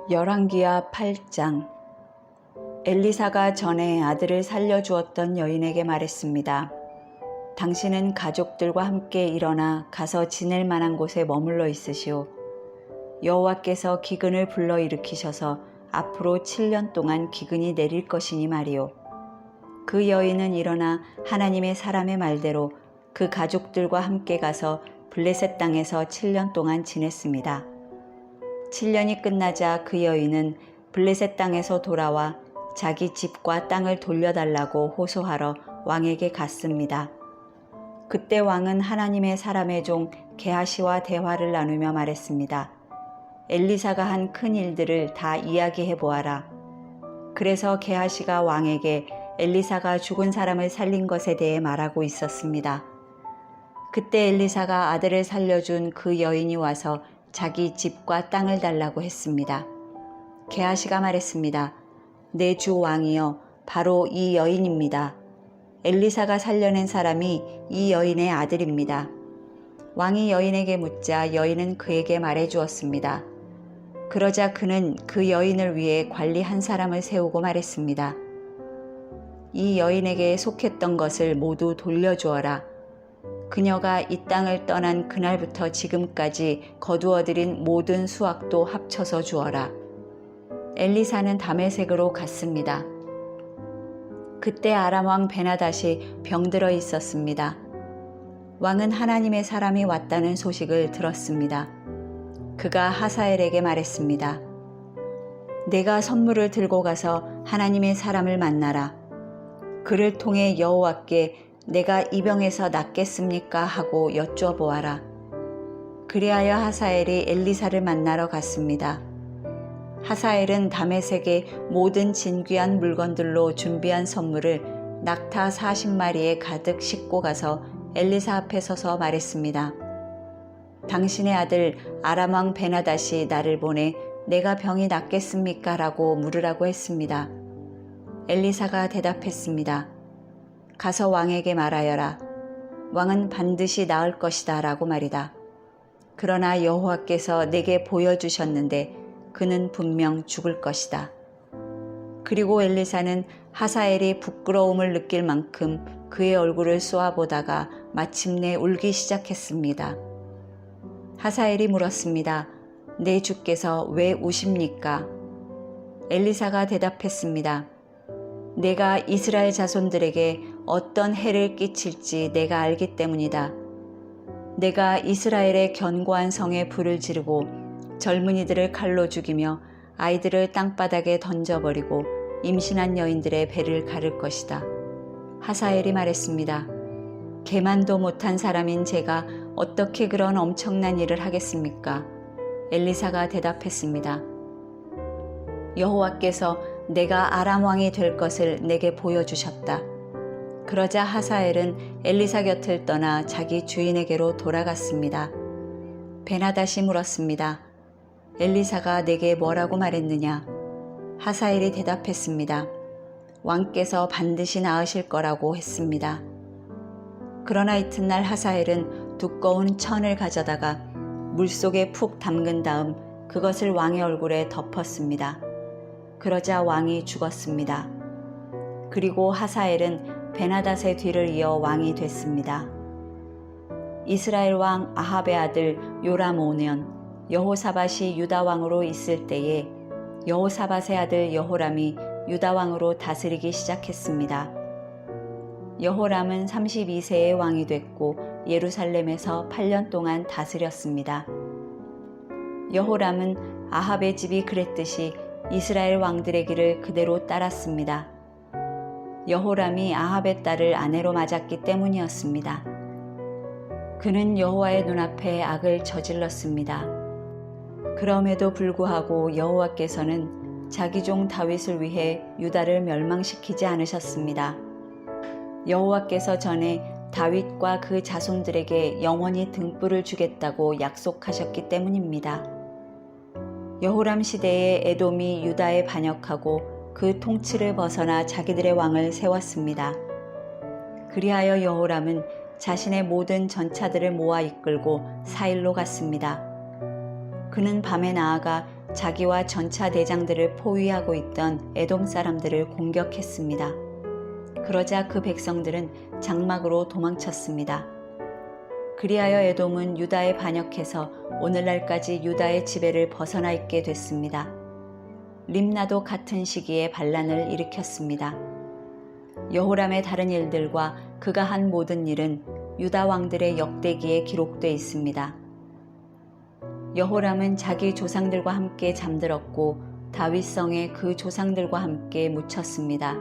열왕기하 8장. 엘리사가 전에 아들을 살려주었던 여인에게 말했습니다. 당신은 가족들과 함께 일어나 가서 지낼 만한 곳에 머물러 있으시오. 여호와께서 기근을 불러일으키셔서 앞으로 7년 동안 기근이 내릴 것이니 말이오. 그 여인은 일어나 하나님의 사람의 말대로 그 가족들과 함께 가서 블레셋 땅에서 7년 동안 지냈습니다. 7년이 끝나자 그 여인은 블레셋 땅에서 돌아와 자기 집과 땅을 돌려달라고 호소하러 왕에게 갔습니다. 그때 왕은 하나님의 사람의 종 게하시와 대화를 나누며 말했습니다. 엘리사가 한 큰 일들을 다 이야기해 보아라. 그래서 게하시가 왕에게 엘리사가 죽은 사람을 살린 것에 대해 말하고 있었습니다. 그때 엘리사가 아들을 살려준 그 여인이 와서 자기 집과 땅을 달라고 했습니다. 게하시가 말했습니다. 내 주 왕이여, 바로 이 여인입니다. 엘리사가 살려낸 사람이 이 여인의 아들입니다. 왕이 여인에게 묻자 여인은 그에게 말해주었습니다. 그러자 그는 그 여인을 위해 관리 한 사람을 세우고 말했습니다. 이 여인에게 속했던 것을 모두 돌려주어라. 그녀가 이 땅을 떠난 그날부터 지금까지 거두어들인 모든 수확도 합쳐서 주어라. 엘리사는 다메섹으로 갔습니다. 그때 아람 왕 베나닷이 병들어 있었습니다. 왕은 하나님의 사람이 왔다는 소식을 들었습니다. 그가 하사엘에게 말했습니다. 내가 선물을 들고 가서 하나님의 사람을 만나라. 그를 통해 여호와께 내가 이 병에서 낫겠습니까? 하고 여쭈어보아라. 그리하여 하사엘이 엘리사를 만나러 갔습니다. 하사엘은 다메섹의 모든 진귀한 물건들로 준비한 선물을 낙타 40마리에 가득 싣고 가서 엘리사 앞에 서서 말했습니다. 당신의 아들 아람 왕 베나닷이 나를 보내 내가 병이 낫겠습니까? 라고 물으라고 했습니다. 엘리사가 대답했습니다. 가서 왕에게 말하여라. 왕은 반드시 나을 것이다 라고 말이다. 그러나 여호와께서 내게 보여주셨는데 그는 분명 죽을 것이다. 그리고 엘리사는 하사엘이 부끄러움을 느낄 만큼 그의 얼굴을 쏘아보다가 마침내 울기 시작했습니다. 하사엘이 물었습니다. 내 주께서 왜 우십니까? 엘리사가 대답했습니다. 내가 이스라엘 자손들에게 어떤 해를 끼칠지 내가 알기 때문이다. 내가 이스라엘의 견고한 성에 불을 지르고 젊은이들을 칼로 죽이며 아이들을 땅바닥에 던져버리고 임신한 여인들의 배를 가를 것이다. 하사엘이 말했습니다. 개만도 못한 사람인 제가 어떻게 그런 엄청난 일을 하겠습니까? 엘리사가 대답했습니다. 여호와께서 내가 아람 왕이 될 것을 내게 보여주셨다. 그러자 하사엘은 엘리사 곁을 떠나 자기 주인에게로 돌아갔습니다. 베나닷이 물었습니다. 엘리사가 내게 뭐라고 말했느냐? 하사엘이 대답했습니다. 왕께서 반드시 나으실 거라고 했습니다. 그러나 이튿날 하사엘은 두꺼운 천을 가져다가 물속에 푹 담근 다음 그것을 왕의 얼굴에 덮었습니다. 그러자 왕이 죽었습니다. 그리고 하사엘은 베나닷의 뒤를 이어 왕이 됐습니다. 이스라엘 왕 아합의 아들 요람 5년 여호사밧이 유다 왕으로 있을 때에 여호사밧의 아들 여호람이 유다 왕으로 다스리기 시작했습니다. 여호람은 32세의 왕이 됐고 예루살렘에서 8년 동안 다스렸습니다. 여호람은 아합의 집이 그랬듯이 이스라엘 왕들의 길을 그대로 따랐습니다. 여호람이 아합의 딸을 아내로 맞았기 때문이었습니다. 그는 여호와의 눈앞에 악을 저질렀습니다. 그럼에도 불구하고 여호와께서는 자기 종 다윗을 위해 유다를 멸망시키지 않으셨습니다. 여호와께서 전에 다윗과 그 자손들에게 영원히 등불을 주겠다고 약속하셨기 때문입니다. 여호람 시대에 에돔이 유다에 반역하고 그 통치를 벗어나 자기들의 왕을 세웠습니다. 그리하여 여호람은 자신의 모든 전차들을 모아 이끌고 사일로 갔습니다. 그는 밤에 나아가 자기와 전차 대장들을 포위하고 있던 에돔 사람들을 공격했습니다. 그러자 그 백성들은 장막으로 도망쳤습니다. 그리하여 에돔은 유다에 반역해서 오늘날까지 유다의 지배를 벗어나 있게 됐습니다. 림나도 같은 시기에 반란을 일으켰습니다. 여호람의 다른 일들과 그가 한 모든 일은 유다 왕들의 역대기에 기록되어 있습니다. 여호람은 자기 조상들과 함께 잠들었고 다윗성에 그 조상들과 함께 묻혔습니다.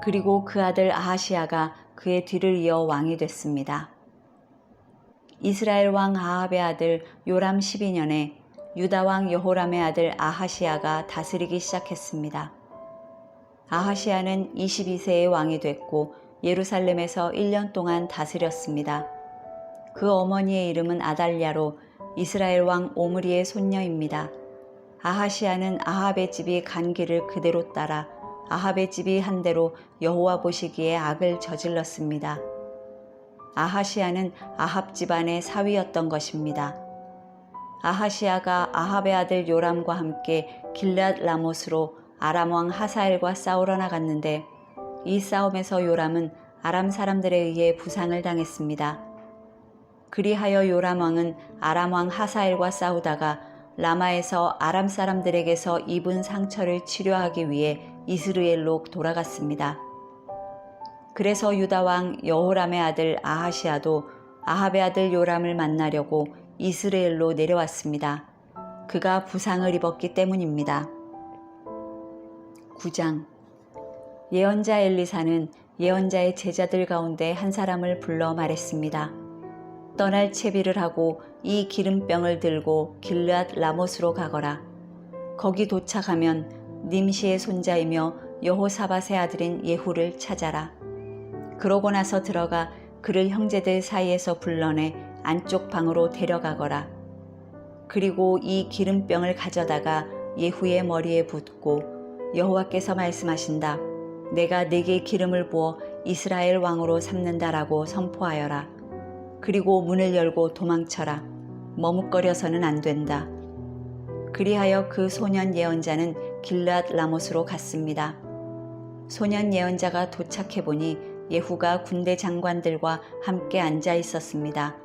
그리고 그 아들 아하시아가 그의 뒤를 이어 왕이 됐습니다. 이스라엘 왕 아합의 아들 요람 12년에 유다 왕 여호람의 아들 아하시아가 다스리기 시작했습니다. 아하시아는 22세의 왕이 됐고 예루살렘에서 1년 동안 다스렸습니다. 그 어머니의 이름은 아달랴로 이스라엘 왕 오므리의 손녀입니다. 아하시아는 아합의 집이 간 길을 그대로 따라 아합의 집이 한 대로 여호와 보시기에 악을 저질렀습니다. 아하시아는 아합 집안의 사위였던 것입니다. 아하시아가 아합의 아들 요람과 함께 길앗 라못으로 아람 왕 하사엘과 싸우러 나갔는데 이 싸움에서 요람은 아람 사람들에 의해 부상을 당했습니다. 그리하여 요람 왕은 아람 왕 하사엘과 싸우다가 라마에서 아람 사람들에게서 입은 상처를 치료하기 위해 이스르엘로 돌아갔습니다. 그래서 유다 왕 여호람의 아들 아하시아도 아합의 아들 요람을 만나려고 이스라엘로 내려왔습니다. 그가 부상을 입었기 때문입니다. 9장. 예언자 엘리사는 예언자의 제자들 가운데 한 사람을 불러 말했습니다. 떠날 채비를 하고 이 기름병을 들고 길앗 라못으로 가거라. 거기 도착하면 님시의 손자이며 여호사밧의 아들인 예후를 찾아라. 그러고 나서 들어가 그를 형제들 사이에서 불러내 안쪽 방으로 데려가거라. 그리고 이 기름병을 가져다가 예후의 머리에 붓고 여호와께서 말씀하신다. 내가 네게 기름을 부어 이스라엘 왕으로 삼는다라고 선포하여라. 그리고 문을 열고 도망쳐라. 머뭇거려서는 안 된다. 그리하여 그 소년 예언자는 길앗 라못으로 갔습니다. 소년 예언자가 도착해 보니 예후가 군대 장관들과 함께 앉아 있었습니다.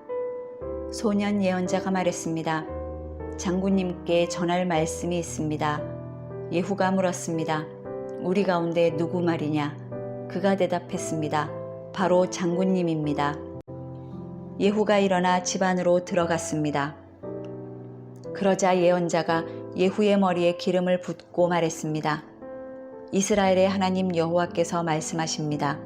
소년 예언자가 말했습니다. 장군님께 전할 말씀이 있습니다. 예후가 물었습니다. 우리 가운데 누구 말이냐? 그가 대답했습니다. 바로 장군님입니다. 예후가 일어나 집 안으로 들어갔습니다. 그러자 예언자가 예후의 머리에 기름을 붓고 말했습니다. 이스라엘의 하나님 여호와께서 말씀하십니다.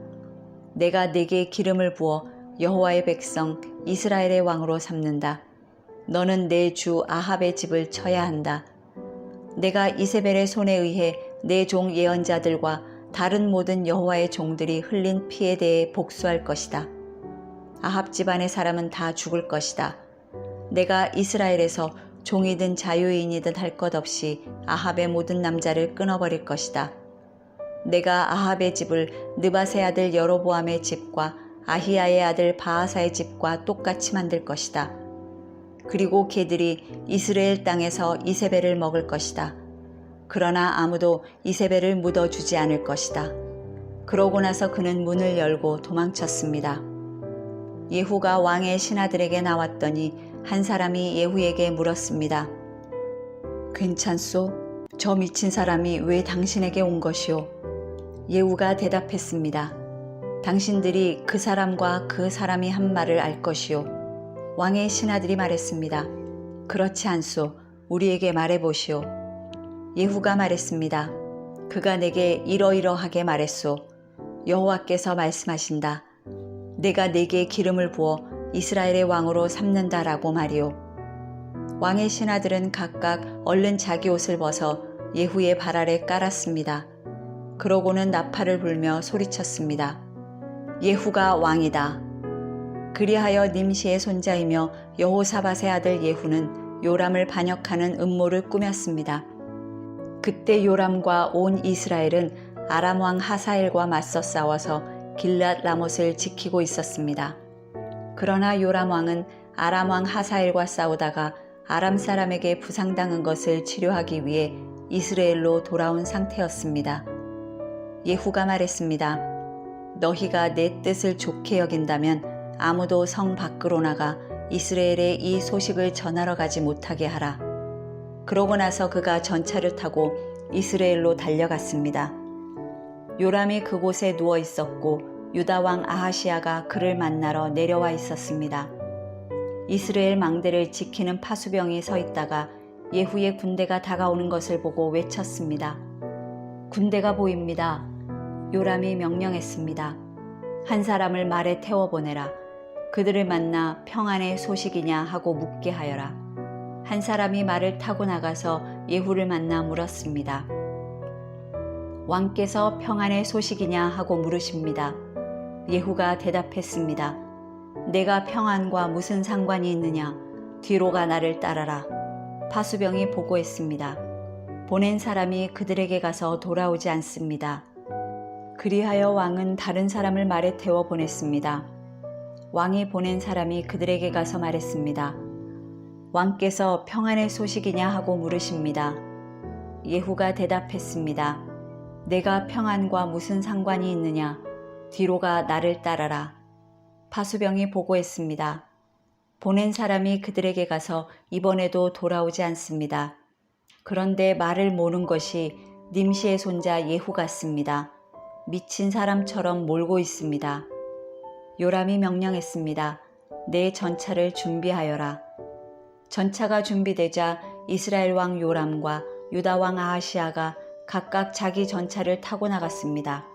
내가 네게 기름을 부어 여호와의 백성 이스라엘의 왕으로 삼는다. 너는 내 주 아합의 집을 쳐야 한다. 내가 이세벨의 손에 의해 내 종 예언자들과 다른 모든 여호와의 종들이 흘린 피에 대해 복수할 것이다. 아합 집안의 사람은 다 죽을 것이다. 내가 이스라엘에서 종이든 자유인이든 할 것 없이 아합의 모든 남자를 끊어버릴 것이다. 내가 아합의 집을 느밧의 아들 여로보암의 집과 아히야의 아들 바하사의 집과 똑같이 만들 것이다. 그리고 걔들이 이스라엘 땅에서 이세벨을 먹을 것이다. 그러나 아무도 이세벨을 묻어주지 않을 것이다. 그러고 나서 그는 문을 열고 도망쳤습니다. 예후가 왕의 신하들에게 나왔더니 한 사람이 예후에게 물었습니다. 괜찮소? 저 미친 사람이 왜 당신에게 온 것이오? 예후가 대답했습니다. 당신들이 그 사람과 그 사람이 한 말을 알 것이오. 왕의 신하들이 말했습니다. 그렇지 않소. 우리에게 말해보시오. 예후가 말했습니다. 그가 내게 이러이러하게 말했소. 여호와께서 말씀하신다. 내가 네게 기름을 부어 이스라엘의 왕으로 삼는다라고 말이오. 왕의 신하들은 각각 얼른 자기 옷을 벗어 예후의 발 아래 깔았습니다. 그러고는 나팔을 불며 소리쳤습니다. 예후가 왕이다. 그리하여 님시의 손자이며 여호사밧의 아들 예후는 요람을 반역하는 음모를 꾸몄습니다. 그때 요람과 온 이스라엘은 아람 왕 하사엘과 맞서 싸워서 길앗 라못을 지키고 있었습니다. 그러나 요람 왕은 아람 왕 하사엘과 싸우다가 아람 사람에게 부상당한 것을 치료하기 위해 이스라엘로 돌아온 상태였습니다. 예후가 말했습니다. 너희가 내 뜻을 좋게 여긴다면 아무도 성 밖으로 나가 이스라엘에 이 소식을 전하러 가지 못하게 하라. 그러고 나서 그가 전차를 타고 이스라엘로 달려갔습니다. 요람이 그곳에 누워 있었고 유다 왕 아하시아가 그를 만나러 내려와 있었습니다. 이스라엘 망대를 지키는 파수병이 서 있다가 예후의 군대가 다가오는 것을 보고 외쳤습니다. 군대가 보입니다. 요람이 명령했습니다. 한 사람을 말에 태워보내라. 그들을 만나 평안의 소식이냐 하고 묻게 하여라. 한 사람이 말을 타고 나가서 예후를 만나 물었습니다. 왕께서 평안의 소식이냐 하고 물으십니다. 예후가 대답했습니다. 내가 평안과 무슨 상관이 있느냐? 뒤로가 나를 따라라. 파수병이 보고했습니다. 보낸 사람이 그들에게 가서 돌아오지 않습니다. 그리하여 왕은 다른 사람을 말에 태워 보냈습니다. 왕이 보낸 사람이 그들에게 가서 말했습니다. 왕께서 평안의 소식이냐 하고 물으십니다. 예후가 대답했습니다. 내가 평안과 무슨 상관이 있느냐? 뒤로가 나를 따라라. 파수병이 보고했습니다. 보낸 사람이 그들에게 가서 이번에도 돌아오지 않습니다. 그런데 말을 모는 것이 님시의 손자 예후 같습니다. 미친 사람처럼 몰고 있습니다. 요람이 명령했습니다. 내 전차를 준비하여라. 전차가 준비되자 이스라엘 왕 요람과 유다 왕 아하시아가 각각 자기 전차를 타고 나갔습니다.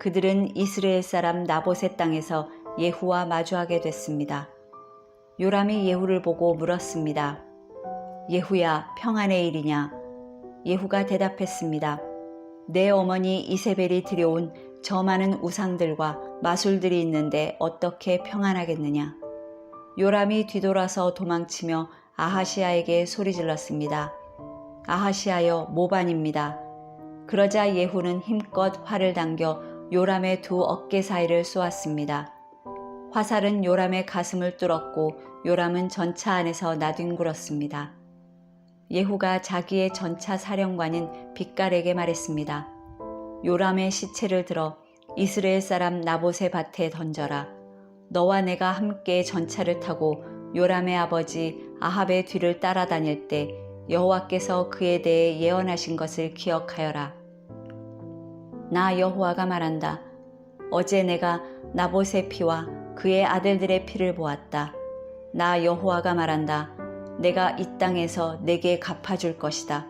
그들은 이스라엘 사람 나봇의 땅에서 예후와 마주하게 됐습니다. 요람이 예후를 보고 물었습니다. 예후야, 평안의 일이냐? 예후가 대답했습니다. 내 어머니 이세벨이 들여온 저 많은 우상들과 마술들이 있는데 어떻게 평안하겠느냐? 요람이 뒤돌아서 도망치며 아하시아에게 소리질렀습니다. 아하시아여, 모반입니다. 그러자 예후는 힘껏 활을 당겨 요람의 두 어깨 사이를 쏘았습니다. 화살은 요람의 가슴을 뚫었고 요람은 전차 안에서 나뒹굴었습니다. 예후가 자기의 전차 사령관인 빗갈에게 말했습니다. 요람의 시체를 들어 이스라엘 사람 나봇의 밭에 던져라. 너와 내가 함께 전차를 타고 요람의 아버지 아합의 뒤를 따라다닐 때 여호와께서 그에 대해 예언하신 것을 기억하여라. 나 여호와가 말한다. 어제 내가 나봇의 피와 그의 아들들의 피를 보았다. 나 여호와가 말한다. 내가 이 땅에서 내게 갚아줄 것이다.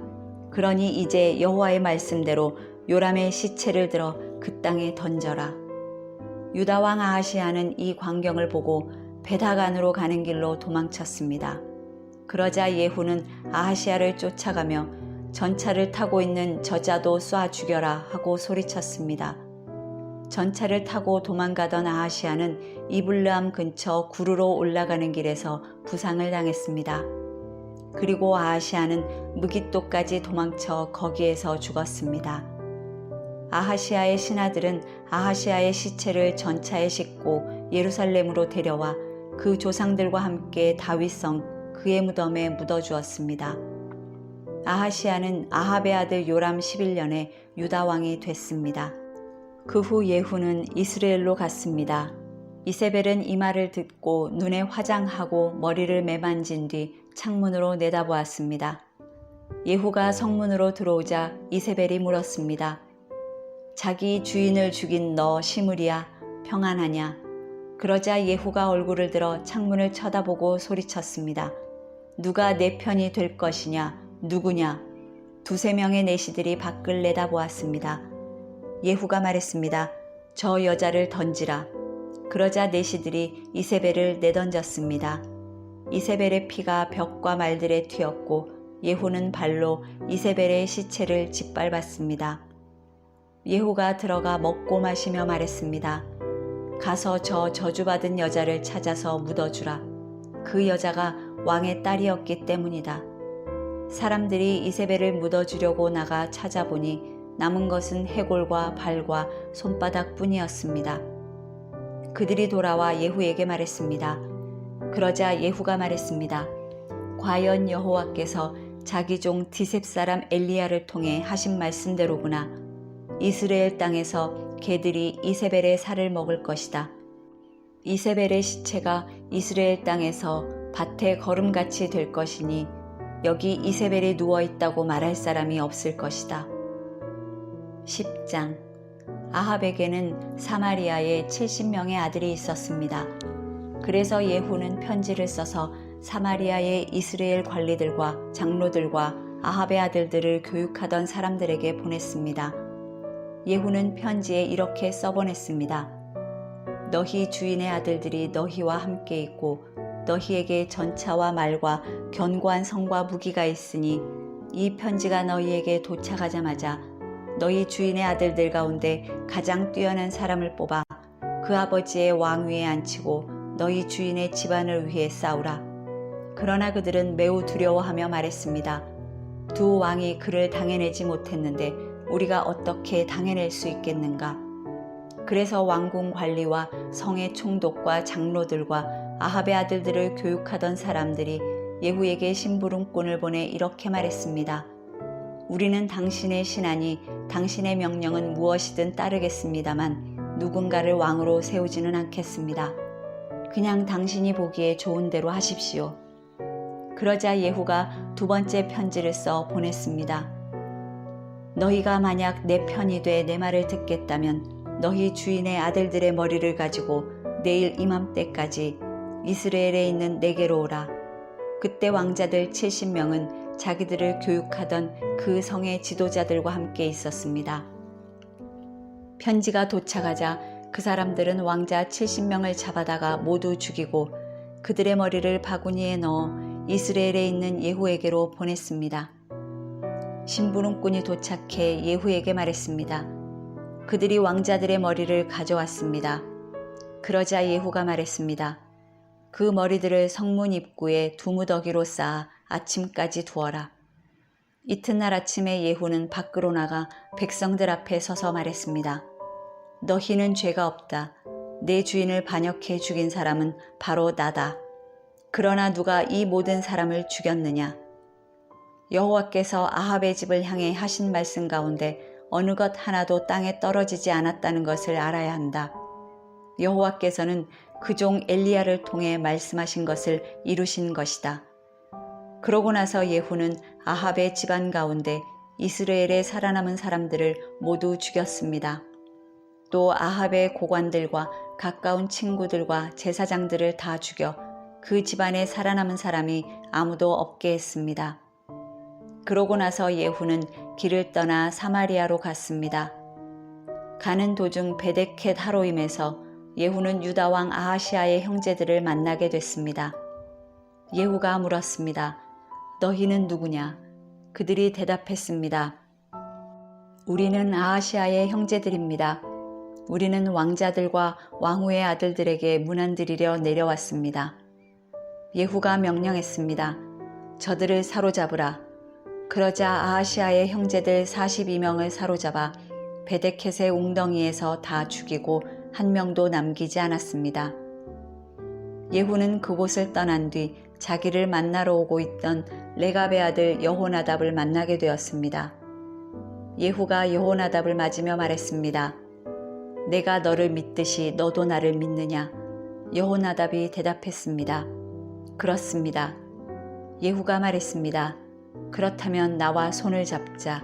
그러니 이제 여호와의 말씀대로 요람의 시체를 들어 그 땅에 던져라. 유다 왕 아하시아는 이 광경을 보고 베다간으로 가는 길로 도망쳤습니다. 그러자 예후는 아하시아를 쫓아가며 전차를 타고 있는 저자도 쏴 죽여라 하고 소리쳤습니다. 전차를 타고 도망가던 아하시아는 이블르암 근처 구르로 올라가는 길에서 부상을 당했습니다. 그리고 아하시아는 무깃도까지 도망쳐 거기에서 죽었습니다. 아하시아의 신하들은 아하시아의 시체를 전차에 싣고 예루살렘으로 데려와 그 조상들과 함께 다윗성 그의 무덤에 묻어주었습니다. 아하시아는 아합의 아들 요람 11년에 유다 왕이 됐습니다. 그 후 예후는 이스라엘로 갔습니다. 이세벨은 이 말을 듣고 눈에 화장하고 머리를 매만진 뒤 창문으로 내다보았습니다. 예후가 성문으로 들어오자 이세벨이 물었습니다. 자기 주인을 죽인 너 시므리야, 평안하냐? 그러자 예후가 얼굴을 들어 창문을 쳐다보고 소리쳤습니다. 누가 내 편이 될 것이냐? 누구냐? 두세 명의 내시들이 밖을 내다보았습니다. 예후가 말했습니다. 저 여자를 던지라. 그러자 내시들이 이세벨을 내던졌습니다. 이세벨의 피가 벽과 말들에 튀었고 예후는 발로 이세벨의 시체를 짓밟았습니다. 예후가 들어가 먹고 마시며 말했습니다. 가서 저 저주받은 여자를 찾아서 묻어주라. 그 여자가 왕의 딸이었기 때문이다. 사람들이 이세벨을 묻어주려고 나가 찾아보니 남은 것은 해골과 발과 손바닥 뿐이었습니다. 그들이 돌아와 예후에게 말했습니다. 그러자 예후가 말했습니다. 과연 여호와께서 자기 종 디셉 사람 엘리야를 통해 하신 말씀대로구나. 이스라엘 땅에서 개들이 이세벨의 살을 먹을 것이다. 이세벨의 시체가 이스라엘 땅에서 밭에 거름같이 될 것이니 여기 이세벨이 누워있다고 말할 사람이 없을 것이다. 10장. 아합에게는 사마리아에 70명의 아들이 있었습니다. 그래서 예후는 편지를 써서 사마리아의 이스라엘 관리들과 장로들과 아합의 아들들을 교육하던 사람들에게 보냈습니다. 예후는 편지에 이렇게 써보냈습니다. 너희 주인의 아들들이 너희와 함께 있고 너희에게 전차와 말과 견고한 성과 무기가 있으니 이 편지가 너희에게 도착하자마자 너희 주인의 아들들 가운데 가장 뛰어난 사람을 뽑아 그 아버지의 왕위에 앉히고 너희 주인의 집안을 위해 싸우라. 그러나 그들은 매우 두려워하며 말했습니다. 두 왕이 그를 당해내지 못했는데 우리가 어떻게 당해낼 수 있겠는가? 그래서 왕궁 관리와 성의 총독과 장로들과 아합의 아들들을 교육하던 사람들이 예후에게 심부름꾼을 보내 이렇게 말했습니다. 우리는 당신의 신하니 당신의 명령은 무엇이든 따르겠습니다만 누군가를 왕으로 세우지는 않겠습니다. 그냥 당신이 보기에 좋은 대로 하십시오. 그러자 예후가 두 번째 편지를 써 보냈습니다. 너희가 만약 내 편이 돼 내 말을 듣겠다면 너희 주인의 아들들의 머리를 가지고 내일 이맘때까지 이스라엘에 있는 내게로 오라. 그때 왕자들 70명은 자기들을 교육하던 그 성의 지도자들과 함께 있었습니다. 편지가 도착하자 그 사람들은 왕자 70명을 잡아다가 모두 죽이고 그들의 머리를 바구니에 넣어 이스라엘에 있는 예후에게로 보냈습니다. 심부름꾼이 도착해 예후에게 말했습니다. 그들이 왕자들의 머리를 가져왔습니다. 그러자 예후가 말했습니다. 그 머리들을 성문 입구에 두 무더기로 쌓아 아침까지 두어라. 이튿날 아침에 예후는 밖으로 나가 백성들 앞에 서서 말했습니다. 너희는 죄가 없다. 내 주인을 반역해 죽인 사람은 바로 나다. 그러나 누가 이 모든 사람을 죽였느냐? 여호와께서 아합의 집을 향해 하신 말씀 가운데 어느 것 하나도 땅에 떨어지지 않았다는 것을 알아야 한다. 여호와께서는 그 종 엘리야를 통해 말씀하신 것을 이루신 것이다. 그러고 나서 예후는 아합의 집안 가운데 이스라엘에 살아남은 사람들을 모두 죽였습니다. 또 아합의 고관들과 가까운 친구들과 제사장들을 다 죽여 그 집안에 살아남은 사람이 아무도 없게 했습니다. 그러고 나서 예후는 길을 떠나 사마리아로 갔습니다. 가는 도중 베데켓 하로임에서 예후는 유다 왕 아하시아의 형제들을 만나게 됐습니다. 예후가 물었습니다. 너희는 누구냐? 그들이 대답했습니다. 우리는 아하시아의 형제들입니다. 우리는 왕자들과 왕후의 아들들에게 문안드리려 내려왔습니다. 예후가 명령했습니다. 저들을 사로잡으라. 그러자 아하시아의 형제들 42명을 사로잡아 베데켓의 웅덩이에서 다 죽이고 한 명도 남기지 않았습니다. 예후는 그곳을 떠난 뒤 자기를 만나러 오고 있던 레갑의 아들 여호나답을 만나게 되었습니다. 예후가 여호나답을 맞으며 말했습니다. 내가 너를 믿듯이 너도 나를 믿느냐? 여호나답이 대답했습니다. 그렇습니다. 예후가 말했습니다. 그렇다면 나와 손을 잡자.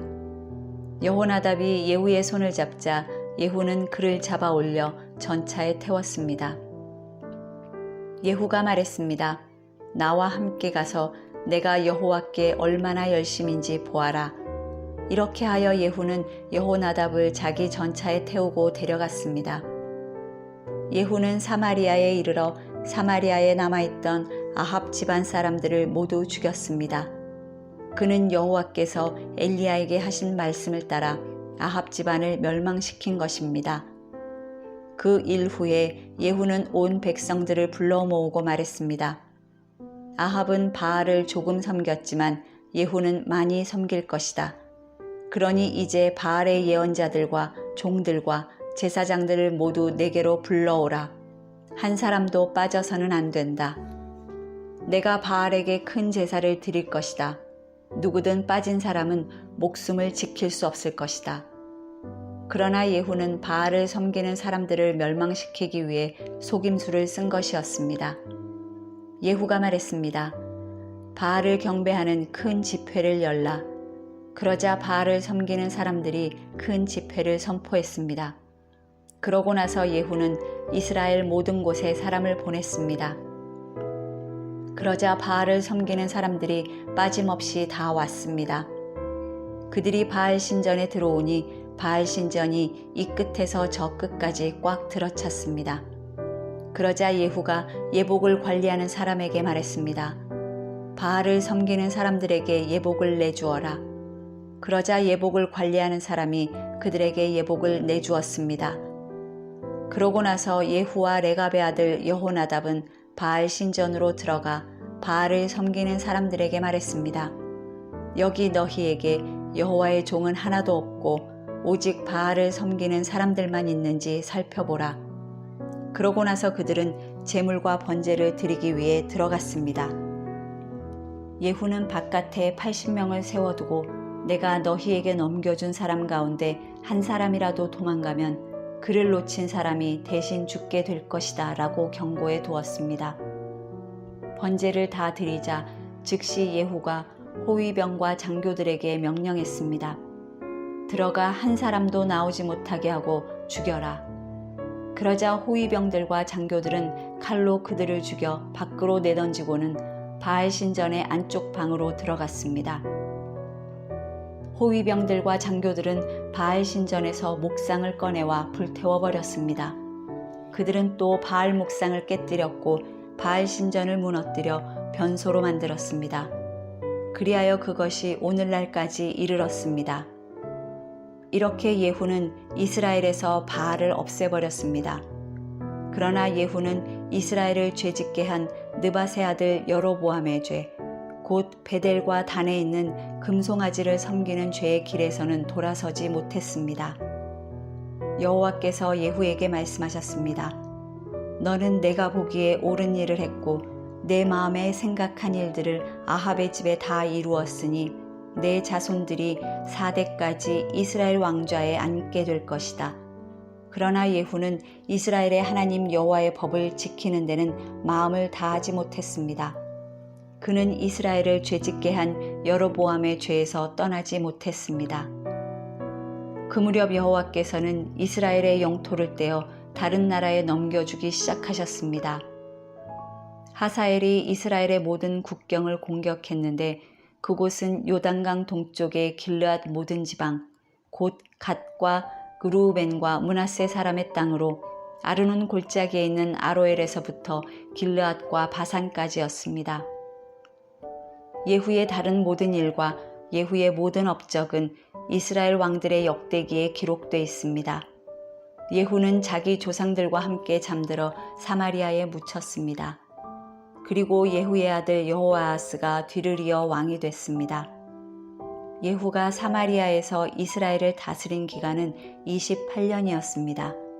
여호나답이 예후의 손을 잡자 예후는 그를 잡아 올려 전차에 태웠습니다. 예후가 말했습니다. 나와 함께 가서 내가 여호와께 얼마나 열심인지 보아라. 이렇게 하여 예후는 여호나답을 자기 전차에 태우고 데려갔습니다. 예후는 사마리아에 이르러 사마리아에 남아있던 아합 집안 사람들을 모두 죽였습니다. 그는 여호와께서 엘리야에게 하신 말씀을 따라 아합 집안을 멸망시킨 것입니다. 그 일 후에 예후는 온 백성들을 불러 모으고 말했습니다. 아합은 바알을 조금 섬겼지만 예후는 많이 섬길 것이다. 그러니 이제 바알의 예언자들과 종들과 제사장들을 모두 내게로 불러오라. 한 사람도 빠져서는 안 된다. 내가 바알에게 큰 제사를 드릴 것이다. 누구든 빠진 사람은 목숨을 지킬 수 없을 것이다. 그러나 예후는 바알을 섬기는 사람들을 멸망시키기 위해 속임수를 쓴 것이었습니다. 예후가 말했습니다. 바알을 경배하는 큰 집회를 열라. 그러자 바알을 섬기는 사람들이 큰 집회를 선포했습니다. 그러고 나서 예후는 이스라엘 모든 곳에 사람을 보냈습니다. 그러자 바알을 섬기는 사람들이 빠짐없이 다 왔습니다. 그들이 바알 신전에 들어오니 바알 신전이 이 끝에서 저 끝까지 꽉 들어찼습니다. 그러자 예후가 예복을 관리하는 사람에게 말했습니다. 바알을 섬기는 사람들에게 예복을 내주어라. 그러자 예복을 관리하는 사람이 그들에게 예복을 내주었습니다. 그러고 나서 예후와 레갑의 아들 여호나답은 바알 신전으로 들어가 바알을 섬기는 사람들에게 말했습니다. 여기 너희에게 여호와의 종은 하나도 없고 오직 바알을 섬기는 사람들만 있는지 살펴보라. 그러고 나서 그들은 제물과 번제를 드리기 위해 들어갔습니다. 예후는 바깥에 80명을 세워두고 내가 너희에게 넘겨준 사람 가운데 한 사람이라도 도망가면 그를 놓친 사람이 대신 죽게 될 것이다 라고 경고해 두었습니다. 번제를 다 드리자 즉시 예후가 호위병과 장교들에게 명령했습니다. 들어가 한 사람도 나오지 못하게 하고 죽여라. 그러자 호위병들과 장교들은 칼로 그들을 죽여 밖으로 내던지고는 바알 신전의 안쪽 방으로 들어갔습니다. 호위병들과 장교들은 바알 신전에서 목상을 꺼내와 불태워버렸습니다. 그들은 또 바알 목상을 깨뜨렸고 바알 신전을 무너뜨려 변소로 만들었습니다. 그리하여 그것이 오늘날까지 이르렀습니다. 이렇게 예후는 이스라엘에서 바알을 없애버렸습니다. 그러나 예후는 이스라엘을 죄짓게 한 느밧의 아들 여로보암의 죄, 곧 베델과 단에 있는 금송아지를 섬기는 죄의 길에서는 돌아서지 못했습니다. 여호와께서 예후에게 말씀하셨습니다. 너는 내가 보기에 옳은 일을 했고 내 마음에 생각한 일들을 아합의 집에 다 이루었으니 내 자손들이 4대까지 이스라엘 왕좌에 앉게 될 것이다. 그러나 예후는 이스라엘의 하나님 여호와의 법을 지키는 데는 마음을 다하지 못했습니다. 그는 이스라엘을 죄짓게 한 여로보암의 죄에서 떠나지 못했습니다. 그 무렵 여호와께서는 이스라엘의 영토를 떼어 다른 나라에 넘겨주기 시작하셨습니다. 하사엘이 이스라엘의 모든 국경을 공격했는데 그곳은 요단강 동쪽의 길르앗 모든 지방, 곧 갓과 르우벤과 므낫세 사람의 땅으로 아르논 골짜기에 있는 아로엘에서부터 길르앗과 바산까지였습니다. 예후의 다른 모든 일과 예후의 모든 업적은 이스라엘 왕들의 역대기에 기록되어 있습니다. 예후는 자기 조상들과 함께 잠들어 사마리아에 묻혔습니다. 그리고 예후의 아들 여호아하스가 뒤를 이어 왕이 됐습니다. 예후가 사마리아에서 이스라엘을 다스린 기간은 28년이었습니다.